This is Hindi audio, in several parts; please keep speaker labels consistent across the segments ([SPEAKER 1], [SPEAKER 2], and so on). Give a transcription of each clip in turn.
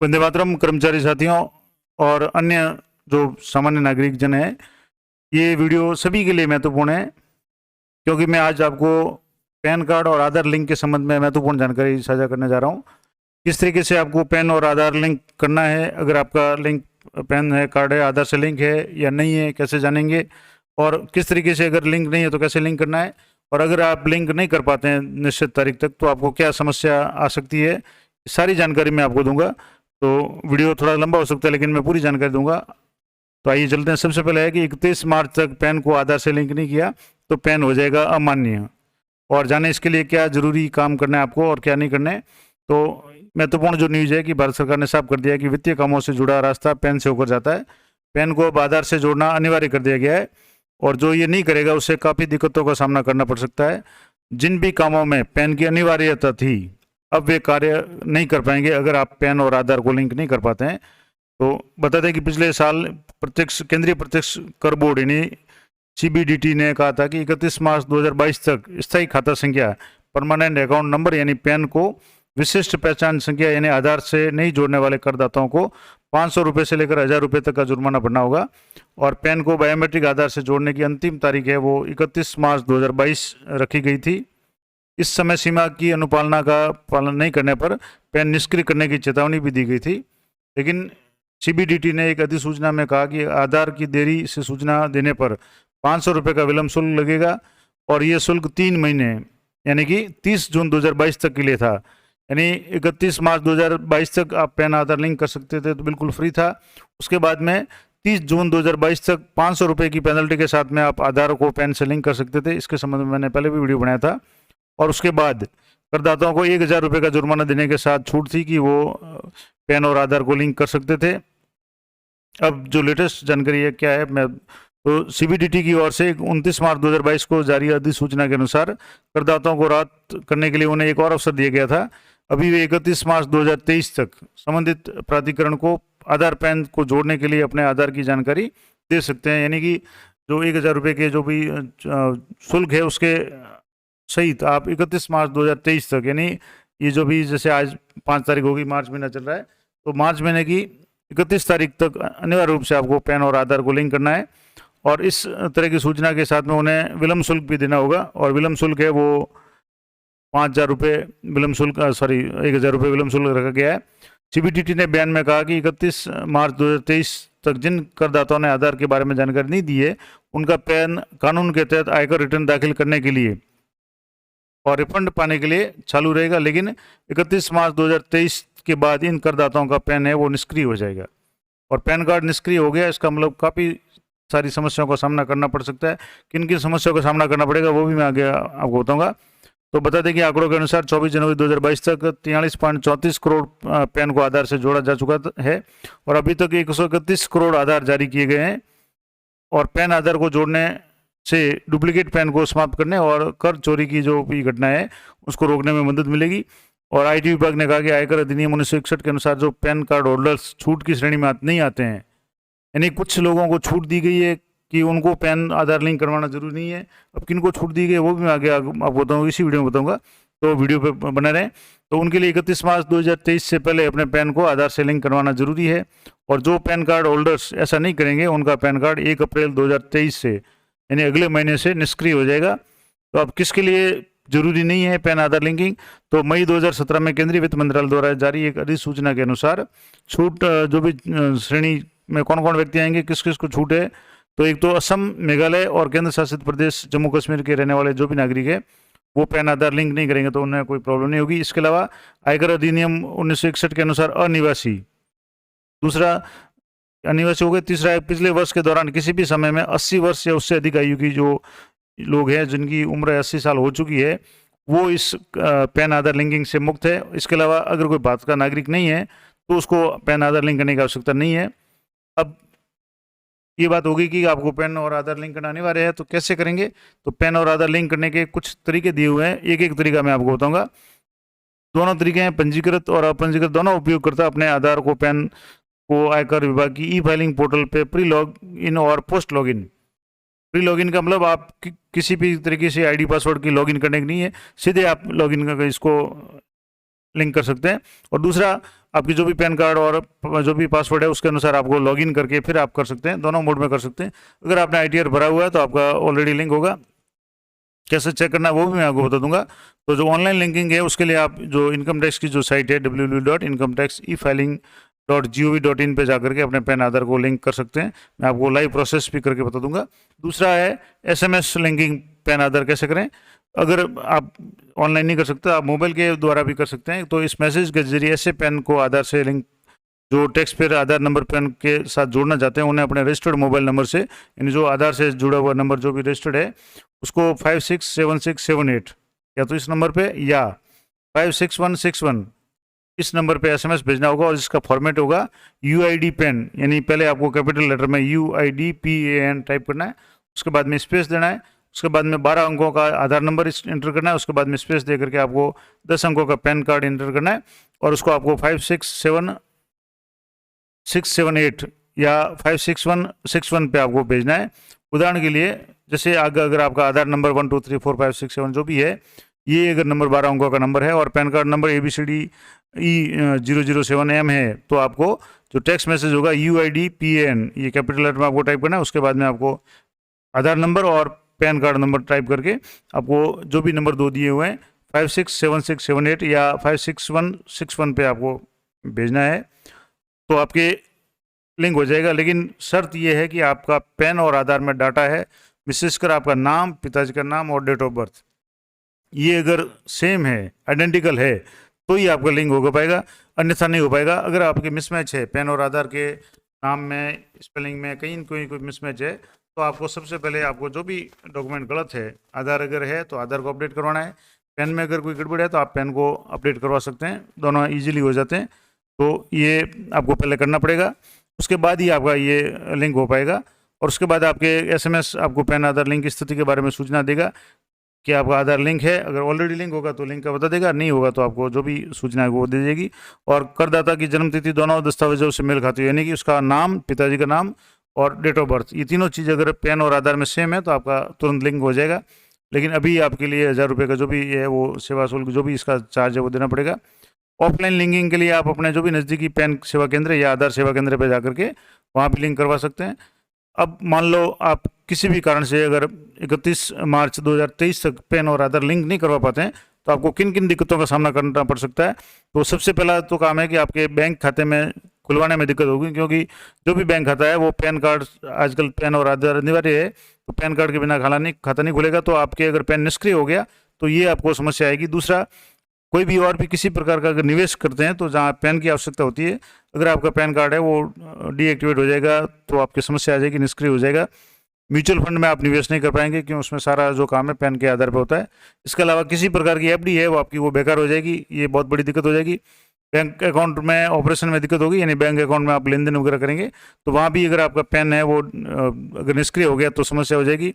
[SPEAKER 1] वंदे मातरम कर्मचारी साथियों और अन्य जो सामान्य नागरिक जन हैं, ये वीडियो सभी के लिए महत्वपूर्ण है क्योंकि मैं आज आपको पैन कार्ड और आधार लिंक के संबंध में महत्वपूर्ण जानकारी साझा करने जा रहा हूँ। किस तरीके से आपको पैन और आधार लिंक करना है, अगर आपका लिंक पैन है, कार्ड है, आधार से लिंक है या नहीं है, कैसे जानेंगे, और किस तरीके से अगर लिंक नहीं है तो कैसे लिंक करना है, और अगर आप लिंक नहीं कर पाते हैं निश्चित तारीख तक तो आपको क्या समस्या आ सकती है, सारी जानकारी मैं आपको दूंगा। तो वीडियो थोड़ा लंबा हो सकता है लेकिन मैं पूरी जानकारी दूंगा। तो आइए चलते हैं। सबसे पहले है कि 31 मार्च तक पैन को आधार से लिंक नहीं किया तो पैन हो जाएगा अमान्य, और जाने इसके लिए क्या जरूरी काम करना है आपको और क्या नहीं करना है। तो महत्वपूर्ण जो न्यूज़ है कि भारत सरकार ने साफ कर दिया है कि वित्तीय कामों से जुड़ा रास्ता पैन से होकर जाता है। पैन को अब आधार से जोड़ना अनिवार्य कर दिया गया है और जो ये नहीं करेगा उससे काफ़ी दिक्कतों का सामना करना पड़ सकता है। जिन भी कामों में पैन की अनिवार्यता थी अब वे कार्य नहीं कर पाएंगे अगर आप पैन और आधार को लिंक नहीं कर पाते हैं। तो बता दें कि पिछले साल केंद्रीय प्रत्यक्ष कर बोर्ड यानी CBDT ने कहा था कि 31 मार्च 2022 तक स्थायी खाता संख्या, परमानेंट अकाउंट नंबर यानी पैन को विशिष्ट पहचान संख्या यानी आधार से नहीं जोड़ने वाले करदाताओं को 500 रुपये से लेकर 1000 रुपये तक का जुर्माना भरना होगा। और पैन को बायोमेट्रिक आधार से जोड़ने की अंतिम तारीख है वो 31 मार्च 2022 रखी गई थी। इस समय सीमा की अनुपालना का पालन नहीं करने पर पैन निष्क्रिय करने की चेतावनी भी दी गई थी। लेकिन CBDT ने एक अधिसूचना में कहा कि आधार की देरी से सूचना देने पर 500 रुपये का विलम्ब शुल्क लगेगा और ये शुल्क 3 महीने यानी कि 30 जून 2022 तक के लिए था। यानी 31 मार्च 2022 तक आप पैन आधार लिंक कर सकते थे तो बिल्कुल फ्री था। उसके बाद में 30 जून 2022 तक 500 रुपये की पेनल्टी के साथ में आप आधार को पैन से लिंक कर सकते थे। इसके संबंध में मैंने पहले भी वीडियो बनाया था। और उसके बाद करदाताओं को 1000 रुपये का जुर्माना देने के साथ छूट थी कि वो पैन और आधार को लिंक कर सकते थे। अब जो लेटेस्ट जानकारी है क्या है, मैं तो CBDT की ओर से 29 मार्च 2022 को जारी अधिसूचना के अनुसार करदाताओं को राहत करने के लिए उन्हें एक और अवसर दिया गया था। अभी वे 31 मार्च 2023 तक संबंधित प्राधिकरण को आधार पैन को जोड़ने के लिए अपने आधार की जानकारी दे सकते हैं। यानी कि जो 1000 रुपये के जो भी शुल्क है उसके सहित आप 31 मार्च 2023 तक, यानी ये जो भी जैसे आज 5 तारीख होगी, मार्च महीना चल रहा है, तो मार्च महीने की 31 तारीख तक अनिवार्य रूप से आपको पैन और आधार को लिंक करना है। और इस तरह की सूचना के साथ में उन्हें विलम्ब शुल्क भी देना होगा और विलम्ब शुल्क है वो 5000 रुपये विलम्ब शुल्क 1000 रुपये विलम्ब शुल्क रखा गया है। CBDT ने बयान में कहा कि 31 मार्च 2023 तक जिन करदाताओं ने आधार के बारे में जानकारी नहीं दी है उनका पैन कानून के तहत आयकर रिटर्न दाखिल करने के लिए और रिफंड पाने के लिए चालू रहेगा। लेकिन 31 मार्च 2023 के बाद इन करदाताओं का पैन है वो निष्क्रिय हो जाएगा। और पैन कार्ड निष्क्रिय हो गया इसका मतलब काफ़ी सारी समस्याओं का सामना करना पड़ सकता है। किन किन समस्याओं का सामना करना पड़ेगा वो भी मैं आगे आपको बताऊंगा। तो बता दें कि आंकड़ों के अनुसार 24 जनवरी 2022 तक 43.34 करोड़ पैन को आधार से जोड़ा जा चुका है और अभी तक 131 करोड़ आधार जारी किए गए हैं। और पैन आधार को जोड़ने से डुप्लीकेट पैन को समाप्त करने और कर चोरी की जो भी घटना है उसको रोकने में मदद मिलेगी। और IT विभाग ने कहा कि आयकर अधिनियम 1961 के अनुसार जो पैन कार्ड होल्डर्स छूट की श्रेणी में नहीं आते हैं, यानी कुछ लोगों को छूट दी गई है कि उनको पैन आधार लिंक करवाना जरूरी नहीं है। अब किन को छूट दी गई वो भी मैं आगे आपको बताऊँगा, इसी वीडियो में बताऊँगा, तो वीडियो पे बने रहें। तो उनके लिए 31 मार्च 2023 से पहले अपने पैन को आधार से लिंक करवाना जरूरी है। और जो पैन कार्ड होल्डर्स ऐसा नहीं करेंगे उनका पैन कार्ड 1 अप्रैल 2023 से यानी अगले महीने से निष्क्रिय हो जाएगा। तो अब किसके लिए जरूरी नहीं है पैन आधार लिंकिंग, तो मई 2017 में केंद्रीय वित्त मंत्रालय द्वारा जारी एक अधिसूचना के अनुसार छूट जो भी श्रेणी में कौन कौन व्यक्ति आएंगे, किस किस को छूट है, तो एक तो असम, मेघालय और केंद्र शासित प्रदेश जम्मू कश्मीर के रहने वाले जो भी नागरिक है वो पैन आधार लिंक नहीं करेंगे तो उन्हें कोई प्रॉब्लम नहीं होगी। इसके अलावा आयकर अधिनियम 1961 के अनुसार अनिवासी, दूसरा अनिवासी हो गए, तीसरा पिछले वर्ष के दौरान किसी भी समय में 80 वर्ष या उससे अधिक आयु की जो लोग हैं जिनकी उम्र 80 साल हो चुकी है वो इस पैन आधार लिंकिंग से मुक्त है। इसके अलावा अगर कोई भारत का नागरिक नहीं है तो उसको पैन आधार लिंक करने की आवश्यकता नहीं है। अब ये बात होगी कि आपको पैन और आधार लिंक करना अनिवार्य है, तो कैसे करेंगे। तो पैन और आधार लिंक करने के कुछ तरीके दिए हुए हैं, एक एक तरीका मैं आपको बताऊंगा। दोनों तरीके हैं, पंजीकृत और अपंजीकृत दोनों उपयोगकर्ता अपने आधार को पैन को आयकर विभाग की E-फाइलिंग पोर्टल पे प्री लॉग इन और पोस्ट लॉगिन। प्री लॉगिन का मतलब आप किसी भी तरीके से ID पासवर्ड की लॉगिन करने की नहीं है, सीधे आप लॉगिन कर इसको लिंक कर सकते हैं। और दूसरा, आपकी जो भी पैन कार्ड और जो भी पासवर्ड है उसके अनुसार आपको लॉगिन करके फिर आप कर सकते हैं, दोनों मोड में कर सकते हैं। अगर आपने ITR भरा हुआ है तो आपका ऑलरेडी लिंक होगा। कैसे चेक करना है वो भी मैं आपको बता दूंगा। तो जो ऑनलाइन लिंकिंग है उसके लिए आप जो इनकम टैक्स की जो साइट है www.incometaxefiling.gov.in पे जाकर के अपने पैन आधार को लिंक कर सकते हैं। मैं आपको लाइव प्रोसेस भी करके बता दूंगा। दूसरा है SMS लिंकिंग पैन आधार कैसे करें। अगर आप ऑनलाइन नहीं कर सकते, आप मोबाइल के द्वारा भी कर सकते हैं। तो इस मैसेज के जरिए ऐसे पैन को आधार से लिंक, जो टैक्स पेयर आधार नंबर पैन के साथ जोड़ना चाहते हैं, उन्हें अपने रजिस्टर्ड मोबाइल नंबर से, यानी जो आधार से जुड़ा हुआ नंबर जो भी रजिस्टर्ड है उसको 567678 या तो इस नंबर पे या 56161 इस नंबर पे SMS भेजना होगा। और इसका फॉर्मेट होगा UID पैन, यानी पहले आपको कैपिटल लेटर में UIDPAN टाइप करना है, उसके बाद में स्पेस देना है, उसके बाद में 12 अंकों का आधार नंबर इंटर करना है, उसके बाद में स्पेस दे करके आपको 10 अंकों का पैन कार्ड इंटर करना है और उसको आपको 567 या 56161 पे आपको भेजना है। उदाहरण के लिए, जैसे आगे अगर आपका आधार नंबर 1 2 3 4 5 6 7 जो भी है, ये अगर नंबर 12 अंकों का नंबर है और पैन कार्ड नंबर ABCDE007M है, तो आपको जो टेक्स्ट मैसेज होगा UIDPAN, ये कैपिटल लेटर में आपको टाइप करना है। उसके बाद में आपको आधार नंबर और पैन कार्ड नंबर टाइप करके आपको जो भी नंबर दो दिए हुए हैं 567678 या 56161 पे आपको भेजना है, तो आपके लिंक हो जाएगा। लेकिन शर्त यह है कि आपका पैन और आधार में डाटा है, विशेषकर आपका नाम, पिताजी का नाम और डेट ऑफ बर्थ, ये अगर सेम है, आइडेंटिकल है, तो ही आपका लिंक हो पाएगा, अन्यथा नहीं हो पाएगा। अगर आपके मिसमैच है, पैन और आधार के नाम में, स्पेलिंग में कहीं कोई मिसमैच है, तो आपको सबसे पहले आपको जो भी डॉक्यूमेंट गलत है, आधार अगर है तो आधार को अपडेट करवाना है, पैन में अगर कोई गड़बड़ है तो आप पैन को अपडेट करवा सकते हैं, दोनों ईजिली हो जाते हैं। तो ये आपको पहले करना पड़ेगा, उसके बाद ही आपका ये लिंक हो पाएगा। और उसके बाद आपके SMS आपको पैन आधार लिंक की स्थिति के बारे में सूचना देगा कि आपका आधार लिंक है। अगर ऑलरेडी लिंक होगा तो लिंक का बता देगा, नहीं होगा तो आपको जो भी सूचना है वो दे देगी। और करदाता की जन्मतिथि दोनों दस्तावेजों से मेल खाती है, यानी कि उसका नाम, पिताजी का नाम और डेट ऑफ बर्थ, ये तीनों चीज़ अगर पैन और आधार में सेम है तो आपका तुरंत लिंक हो जाएगा। लेकिन अभी आपके लिए 1000 रुपये का जो भी है वो सेवा शुल्क, जो भी इसका चार्ज है वो देना पड़ेगा। ऑफलाइन लिंकिंग के लिए आप अपने जो भी नज़दीकी पैन सेवा केंद्र या आधार सेवा केंद्र पर जाकर के वहाँ भी लिंक करवा सकते हैं। अब मान लो आप किसी भी कारण से अगर 31 मार्च 2023 तक पैन और आधार लिंक नहीं करवा पाते हैं, तो आपको किन किन दिक्कतों का सामना करना पड़ सकता है। तो सबसे पहला तो काम है कि आपके बैंक खाते में खुलवाने में दिक्कत होगी, क्योंकि जो भी बैंक खाता है वो पैन कार्ड, आजकल पैन और आधार अनिवार्य है, तो पैन कार्ड के बिना खाता नहीं खुलेगा। तो आपके अगर पैन निष्क्रिय हो गया तो ये आपको समस्या आएगी। दूसरा, कोई भी और भी किसी प्रकार का अगर निवेश करते हैं तो जहाँ पैन की आवश्यकता होती है, अगर आपका पैन कार्ड है वो डीएक्टिवेट हो जाएगा तो आपकी समस्या आ जाएगी, निष्क्रिय हो जाएगा। म्यूचुअल फंड में आप निवेश नहीं कर पाएंगे, क्यों, उसमें सारा जो काम है पैन के आधार पर होता है। इसके अलावा किसी प्रकार की FD है वो आपकी वो बेकार हो जाएगी, ये बहुत बड़ी दिक्कत हो जाएगी। बैंक अकाउंट में ऑपरेशन में दिक्कत होगी, यानी बैंक अकाउंट में आप लेन देन वगैरह करेंगे तो वहाँ भी अगर आपका पैन है वो अगर निष्क्रिय हो गया तो समस्या हो जाएगी।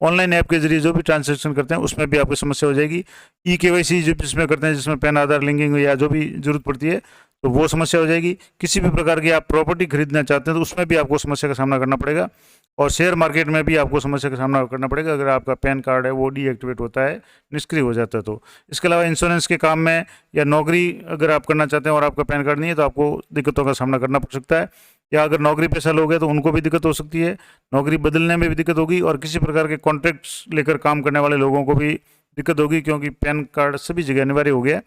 [SPEAKER 1] ऑनलाइन ऐप के जरिए जो भी ट्रांजैक्शन करते हैं उसमें भी आपको समस्या हो जाएगी। KYC जो जिसमें करते हैं, जिसमें पैन आधार लिंकिंग या जो भी जरूरत पड़ती है, तो वो समस्या हो जाएगी। किसी भी प्रकार की आप प्रॉपर्टी खरीदना चाहते हैं तो उसमें भी आपको समस्या का सामना करना पड़ेगा। और शेयर मार्केट में भी आपको समस्या का सामना करना पड़ेगा अगर आपका पैन कार्ड है वो डीएक्टिवेट होता है, निष्क्रिय हो जाता है तो। इसके अलावा इंश्योरेंस के काम में या नौकरी अगर आप करना चाहते हैं और आपका पैन कार्ड नहीं है तो आपको दिक्कतों का सामना करना पड़ सकता है। या अगर नौकरी पेशा लोग हैं तो उनको भी दिक्कत हो सकती है, नौकरी बदलने में भी दिक्कत होगी। और किसी प्रकार के कॉन्ट्रैक्ट्स लेकर काम करने वाले लोगों को भी दिक्कत होगी, क्योंकि पैन कार्ड सभी जगह अनिवार्य हो गया है,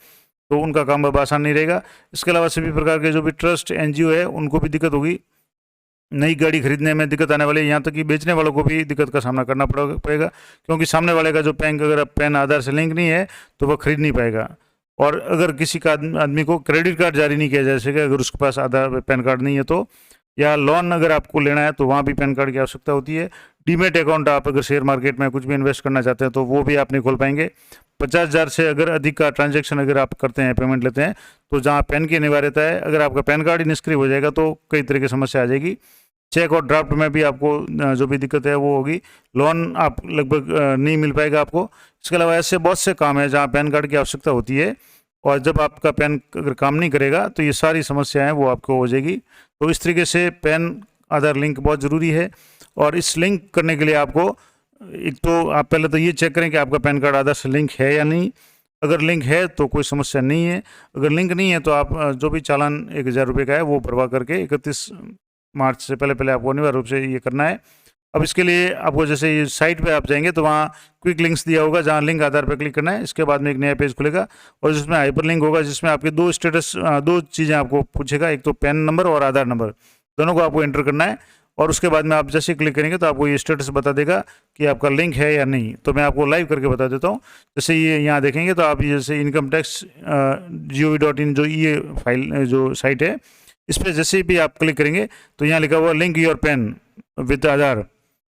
[SPEAKER 1] तो उनका काम अब आसान नहीं रहेगा। इसके अलावा सभी प्रकार के जो भी ट्रस्ट, NGO है, उनको भी दिक्कत होगी। नई गाड़ी खरीदने में दिक्कत आने वाली है, यहाँ तक कि बेचने वालों को भी दिक्कत का सामना करना पड़ेगा, क्योंकि सामने वाले का जो पैन अगर पैन आधार से लिंक नहीं है तो वह खरीद नहीं पाएगा। और अगर किसी का आदमी को क्रेडिट कार्ड जारी नहीं किया जा सकेगा अगर उसके पास आधार पैन कार्ड नहीं है तो, या लोन अगर आपको लेना है तो वहाँ भी पैन कार्ड की आवश्यकता होती है। डीमेट अकाउंट आप अगर शेयर मार्केट में कुछ भी इन्वेस्ट करना चाहते हैं तो वो भी आप नहीं खोल पाएंगे। 50,000 से अगर अधिक का ट्रांजैक्शन अगर आप करते हैं, पेमेंट लेते हैं, तो जहाँ पैन की अनिवार्यता है, अगर आपका पैन कार्ड ही निष्क्रिय हो जाएगा तो कई तरह की समस्या आ जाएगी। चेक और ड्राफ्ट में भी आपको जो भी दिक्कत है वो होगी, लोन आप लगभग नहीं मिल पाएगा आपको। इसके अलावा ऐसे बहुत से काम है जहाँ पैन कार्ड की आवश्यकता होती है, और जब आपका पैन अगर काम नहीं करेगा तो ये सारी समस्याएं वो आपको हो जाएगी। तो इस तरीके से पैन आधार लिंक बहुत ज़रूरी है। और इस लिंक करने के लिए आपको एक तो आप पहले तो ये चेक करें कि आपका पैन कार्ड आधार से लिंक है या नहीं। अगर लिंक है तो कोई समस्या नहीं है, अगर लिंक नहीं है तो आप जो भी चालान 1000 रुपये का है वो भरवा करके 31 मार्च से पहले पहले आपको अनिवार्य रूप से ये करना है। अब इसके लिए आपको जैसे ये साइट पे आप जाएंगे तो वहाँ क्विक लिंक्स दिया होगा, जहाँ लिंक आधार पे क्लिक करना है। इसके बाद में एक नया पेज खुलेगा और जिसमें हाइपर लिंक होगा, जिसमें आपके दो चीज़ें आपको पूछेगा, एक तो पैन नंबर और आधार नंबर, दोनों को आपको एंटर करना है। और उसके बाद में आप जैसे क्लिक करेंगे तो आपको ये स्टेटस बता देगा कि आपका लिंक है या नहीं। तो मैं आपको लाइव करके बता देता हूँ। जैसे ये यहाँ देखेंगे तो आप जैसे इनकम टैक्स gov.in जो ये फाइल जो साइट है, इस पर जैसे भी आप क्लिक करेंगे तो यहाँ लिखा हुआ लिंक योर पैन विद आधार।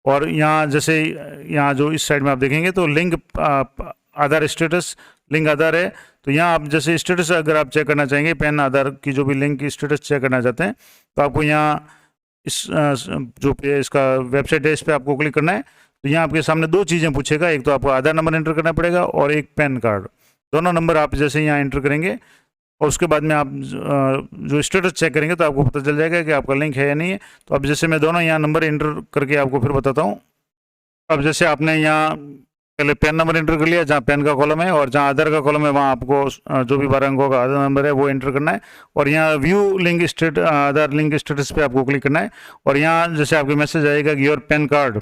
[SPEAKER 1] और यहाँ जैसे यहाँ जो इस साइड में आप देखेंगे तो लिंक आधार स्टेटस, लिंक आधार है। तो यहाँ आप जैसे स्टेटस अगर आप चेक करना चाहेंगे, पैन आधार की जो भी लिंक की स्टेटस चेक करना चाहते हैं, तो आपको यहाँ इस जो पे इसका वेबसाइट है इस पर आपको क्लिक करना है। तो यहाँ आपके सामने दो चीज़ें पूछेगा, एक तो आपको आधार नंबर एंटर करना पड़ेगा और एक पैन कार्ड। दोनों नंबर आप जैसे यहाँ एंटर करेंगे और उसके बाद में आप जो स्टेटस चेक करेंगे तो आपको पता चल जाएगा कि आपका लिंक है या नहीं है। तो अब जैसे मैं दोनों यहाँ नंबर एंटर करके आपको फिर बताता हूँ। अब जैसे आपने यहाँ पहले पैन नंबर एंटर कर लिया जहाँ पैन का कॉलम है, और जहाँ आधार का कॉलम है वहाँ आपको जो भी 12 अंकों का आधार नंबर है वो एंटर करना है। और यहाँ व्यू लिंक आधार लिंक स्टेटस पे आपको क्लिक करना है। और यहाँ जैसे आपको मैसेज आएगा कि योर पैन कार्ड,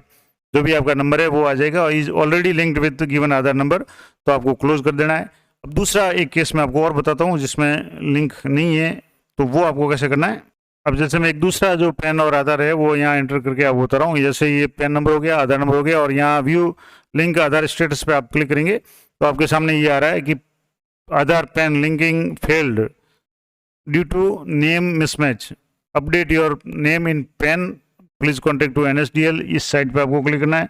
[SPEAKER 1] जो भी आपका नंबर है वो आ जाएगा और is already linked with given Aadhaar number, तो आपको क्लोज कर देना है। अब दूसरा एक केस मैं आपको और बताता हूँ जिसमें लिंक नहीं है, तो वो आपको कैसे करना है। अब जैसे मैं एक दूसरा जो पैन और आधार है वो यहाँ एंटर करके आपको बता रहा हूँ। जैसे ये पैन नंबर हो गया, आधार नंबर हो गया, और यहाँ व्यू लिंक आधार स्टेटस पे आप क्लिक करेंगे तो आपके सामने ये आ रहा है कि Aadhaar PAN linking failed due to name mismatch, update your name in PAN, please contact to NSDL। इस साइट पे आपको क्लिक करना है।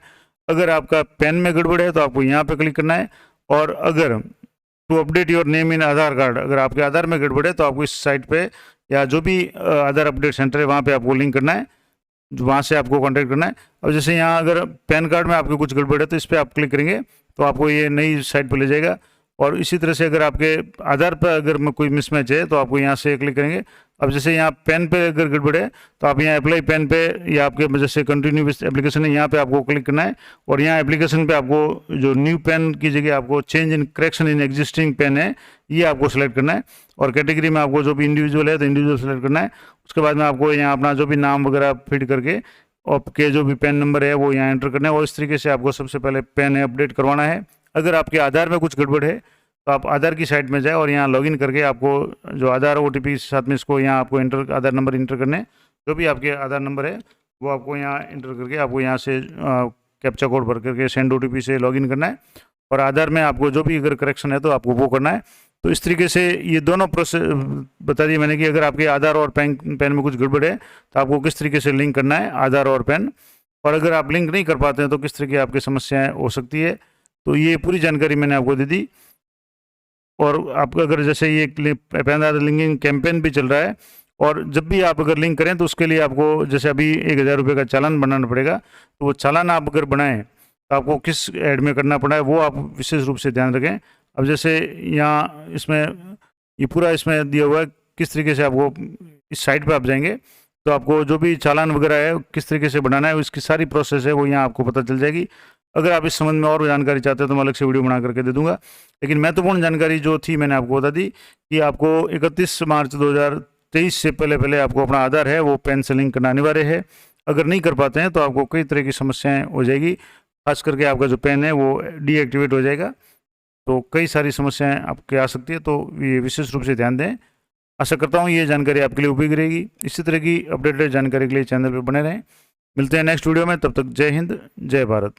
[SPEAKER 1] अगर आपका पैन में गड़बड़ है तो आपको यहाँ पे क्लिक करना है। और अगर to update your name in Aadhaar card, अगर आपके आधार में गड़बड़ है तो आपको इस साइट पे या जो भी आधार अपडेट सेंटर है वहाँ पे आपको लिंक करना है, वहाँ से आपको कांटेक्ट करना है। अब जैसे यहाँ अगर पैन कार्ड में आपके कुछ गड़बड़ है तो इस पर आप क्लिक करेंगे तो आपको ये नई साइट पर ले जाएगा। और इसी तरह से अगर आपके आधार पर अगर कोई मिसमैच है तो आपको यहाँ से क्लिक करेंगे। अब जैसे यहाँ पेन पे अगर गड़बड़ है तो आप यहाँ अप्लाई पेन पे या आपके जैसे कंटिन्यू विथ एप्लीकेशन है यहाँ पे आपको क्लिक करना है। और यहाँ एप्लीकेशन पे आपको जो न्यू पेन की जगह आपको change in correction in existing PAN है ये आपको सेलेक्ट करना है। और कैटेगरी में आपको जो भी इंडिविजुअल है तो इंडिविजुअल सेलेक्ट करना है। उसके बाद में आपको यहाँ अपना जो भी नाम वगैरह फिट करके आपके जो भी पेन नंबर है वो यहाँ एंटर करना है। और इस तरीके से आपको सबसे पहले पेन है अपडेट करवाना है। अगर आपके आधार में कुछ गड़बड़ है तो आप आधार की साइट में जाए और यहाँ लॉगिन करके आपको जो आधार OTP के साथ में इसको यहाँ आपको एंटर आधार नंबर इंटर करने, जो भी आपके आधार नंबर है वो आपको यहाँ इंटर करके आपको यहाँ से कैप्चा कोड भर करके सेंड OTP से लॉगिन करना है। और आधार में आपको जो भी अगर करेक्शन है तो आपको वो करना है। तो इस तरीके से ये दोनों प्रोसेस बता दिए मैंने कि अगर आपके आधार और पैन में कुछ गड़बड़ है तो आपको किस तरीके से लिंक करना है आधार और पैन, और अगर आप लिंक नहीं कर पाते हैं तो किस तरह की आपकी समस्याएँ हो सकती है। तो ये पूरी जानकारी मैंने आपको दे दी। और आपका अगर जैसे ये पैन आधार लिंकिंग कैंपेन भी चल रहा है, और जब भी आप अगर लिंक करें तो उसके लिए आपको जैसे अभी 1000 रुपये का चालान बनाना पड़ेगा। तो वो चालान आप अगर बनाएं तो आपको किस ऐड में करना पड़ा है वो आप विशेष रूप से ध्यान रखें। अब जैसे यहाँ इसमें ये पूरा इसमें दिया हुआ है किस तरीके से आपको इस साइट पर आप जाएंगे तो आपको जो भी चालान वगैरह है किस तरीके से बनाना है उसकी सारी प्रोसेस है वो यहाँ आपको पता चल जाएगी। अगर आप इस संबंध में और जानकारी चाहते हैं तो मैं अलग से वीडियो बना करके दे दूंगा। लेकिन महत्वपूर्ण जानकारी जो थी मैंने आपको बता दी कि आपको 31 मार्च 2023 से पहले आपको अपना आधार है वो पैन से लिंक करना अनिवार्य है। अगर नहीं कर पाते हैं तो आपको कई तरह की समस्याएं हो जाएगी, खास करके आपका जो पैन है वो डीएक्टिवेट हो जाएगा। तो कई सारी समस्याएँ आपके आ सकती है, तो ये विशेष रूप से ध्यान दें। आशा करता हूँ ये जानकारी आपके लिए उपयोगी रहेगी। इसी तरह की अपडेटेड जानकारी के लिए चैनल पर बने रहें। मिलते हैं नेक्स्ट वीडियो में, तब तक जय हिंद जय भारत।